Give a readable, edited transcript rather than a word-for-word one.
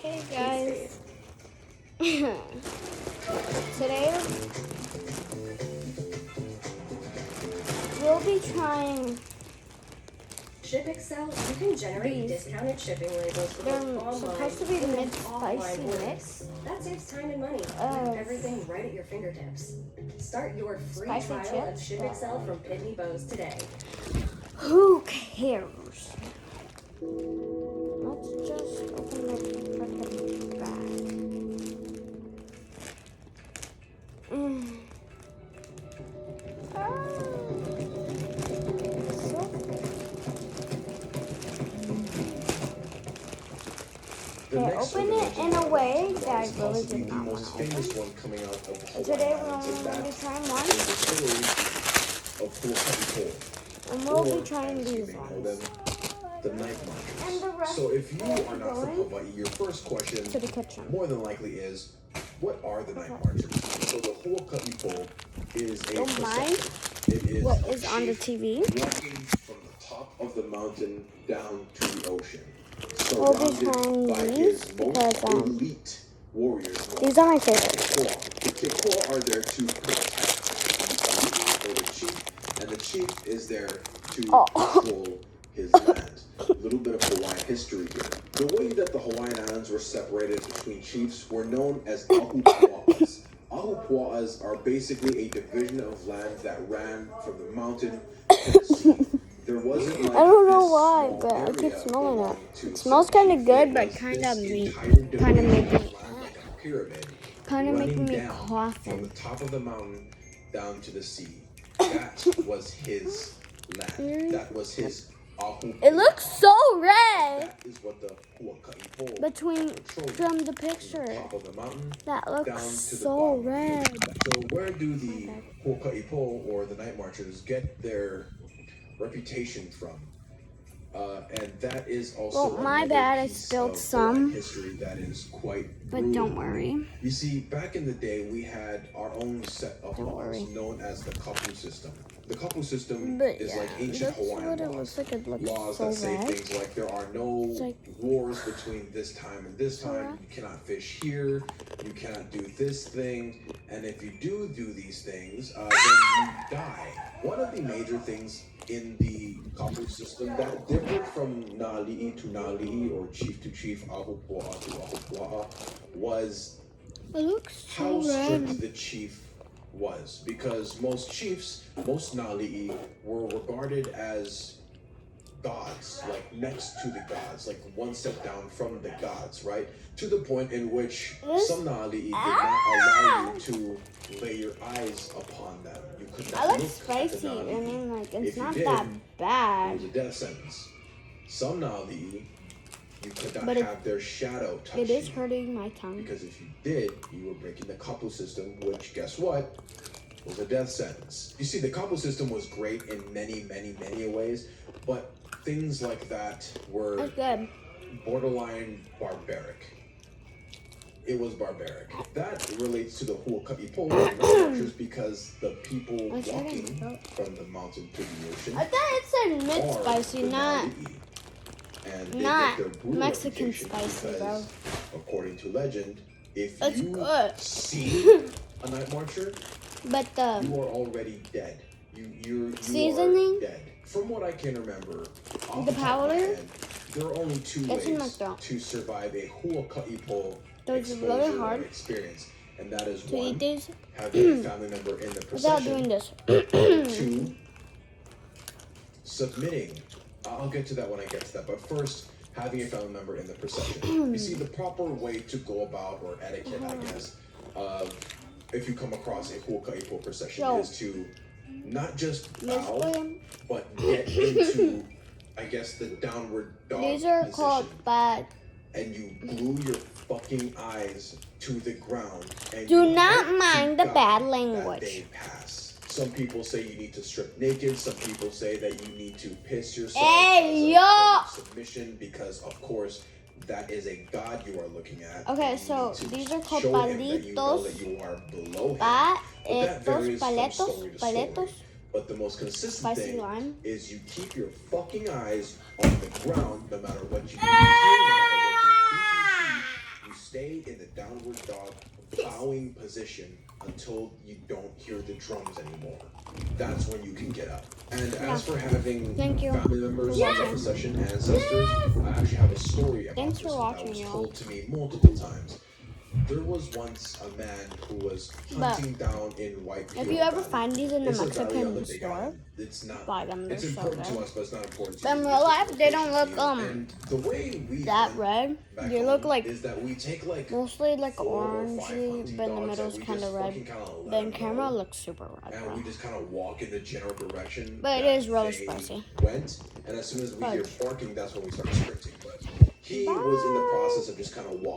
Hey guys, today we'll be trying. ShipExcel, you can generate These. discounted shipping labels for They're both online supposed to be and mixed offline spicy orders. mix. That saves time and money, with everything right at your fingertips. Start your free Spicy trial of chips, ShipExcel from Pitney Bowes today. Who cares? Let's just open the freaking bag. They open it in a way that I really did not want to open. So today we're only going to be trying one, and we'll be trying these ones. The night markers. And the rest So if you will are be not from going Hawaii, your first question to the kitchen. more than likely is, what are the night marchers? So the Huaka'ipo is a Don't mind procession. It is what a is on the chief TV. walking from the top of the mountain down to the ocean. We'll be Surrounded by trying his these most because elite warriors. these are my favorites. The Kikoa are there to protect the chief, and the chief is there to control his land. A little bit of Hawaiian history here. The way that the Hawaiian Islands were separated between chiefs were known as ahupua'as. Ahupua'as are basically a division of land that ran from the mountain to the sea. There wasn't like I don't know this why, small but I keep area smelling belonging it. to It smells kind of It good, but was kind this of me, entire kind of division making, of land like a pyramid kind of making running me down from coughing. the top of the mountain down to the sea. That was his land. That was his ahu. It looks so red That is what the Huaka'ipo between patrolled from the from picture. the top of the mountain That down looks to the so bottom. red. So where do the Huaka'ipo or the night marchers get their reputation from? And that is also Well, my another bad, I piece spilled of some. Hawaiian history that is quite But brutal. don't worry. You see, back in the day, we had our own set of Don't laws worry. known as the kapu system. The kapu system But is yeah, like ancient that's Hawaiian what it laws. looks like. It looks Laws so that say red. things like there are no It's like- wars between this time and this time. red. You cannot fish here. You cannot do this thing. And if you do these things, then you die. One of the major things in the kapu system that differed from Na'ali'i to Na'ali'i or chief to chief, ahupua'a to ahupua'a, was It looks how so strict red. the chief was, because most chiefs, most Na'ali'i, were regarded as gods, like next to the gods, like one step down from the gods, right? To the point in which some Na'ali'i did not allow you to lay your eyes upon them. You could I not look look spicy. at the I Na'ali'i. mean, like, If it's you not did, that It was bad. a death sentence. Some Na'ali'i, you could not But it- have their shadow touch It is you. hurting my tongue. Because if you did, you were breaking the kapu system, which, guess what, was a death sentence. You see, the kapu system was great in many, many, many ways, but things like that were That's good. borderline barbaric. It was barbaric. That relates to the Huaka'ipo marchers because the people I said walking it. from the mountain to the ocean I thought it said mixed are spicy, the not Na'ali'i. And they not get their brutal Mexican reputation spicy, because, according to legend, if That's you good. see a night marcher, but you the are already dead. You Seasoning? are dead. From what I can remember, off The top of my powder? head, there are only two It's in my ways throat. to survive a Huaka'ipo Those are exposure really or hard experience, and that is to eat one, these having a family member in the without doing procession. this. Two, submitting. I'll get to that when I get to that. But first, having a family member in the procession. You see, the proper way to go about, or etiquette, I guess, if you come across a Huaka'ipo procession, Yo. is to not just Miss bow, William, but get into, I guess, the downward dog these are position. called bad. And you glue your fucking eyes to the ground. And Do you not hope to mind the God bad that language. they pass. Some people say you need to strip naked. Some people say that you need to piss yourself Hey, as a yo! form of submission, because of course that is a god you are looking at. Okay, and you so need to these are called show him that you know palitos. that you are below him. But that Estos varies from paletos, story to story. paletos, But the most consistent spicy thing lime. is you keep your fucking eyes on the ground no matter what you hear, no matter what you think you see, bowing position until you don't hear the drums anymore. That's when you can get up. And as for having Thank you. family members on the procession, ancestors, I actually have a story about Thanks this for one that watching, was y'all. told to me multiple times. There was once a man who was hunting down in White Peel If you ever Valley. find these in the It's a valley on the Mexican Big store, Island. It's not. buy them. They're It's so important to good. us, but it's not important to But in you. real It's just life, they don't location look, to you. And the way we that hunt red. back They look home like is that we take like mostly like 4 or 5 orangey, hunting but in the dogs middle's and we kind of just red. fucking kinda let Then them camera go. looks super red, And bro. we just kind of walk in the general direction. But it that is really they spicy. Went, and as soon as we hear Fudge. barking, that's when we start sprinting. But he was in the process of just kind of walking.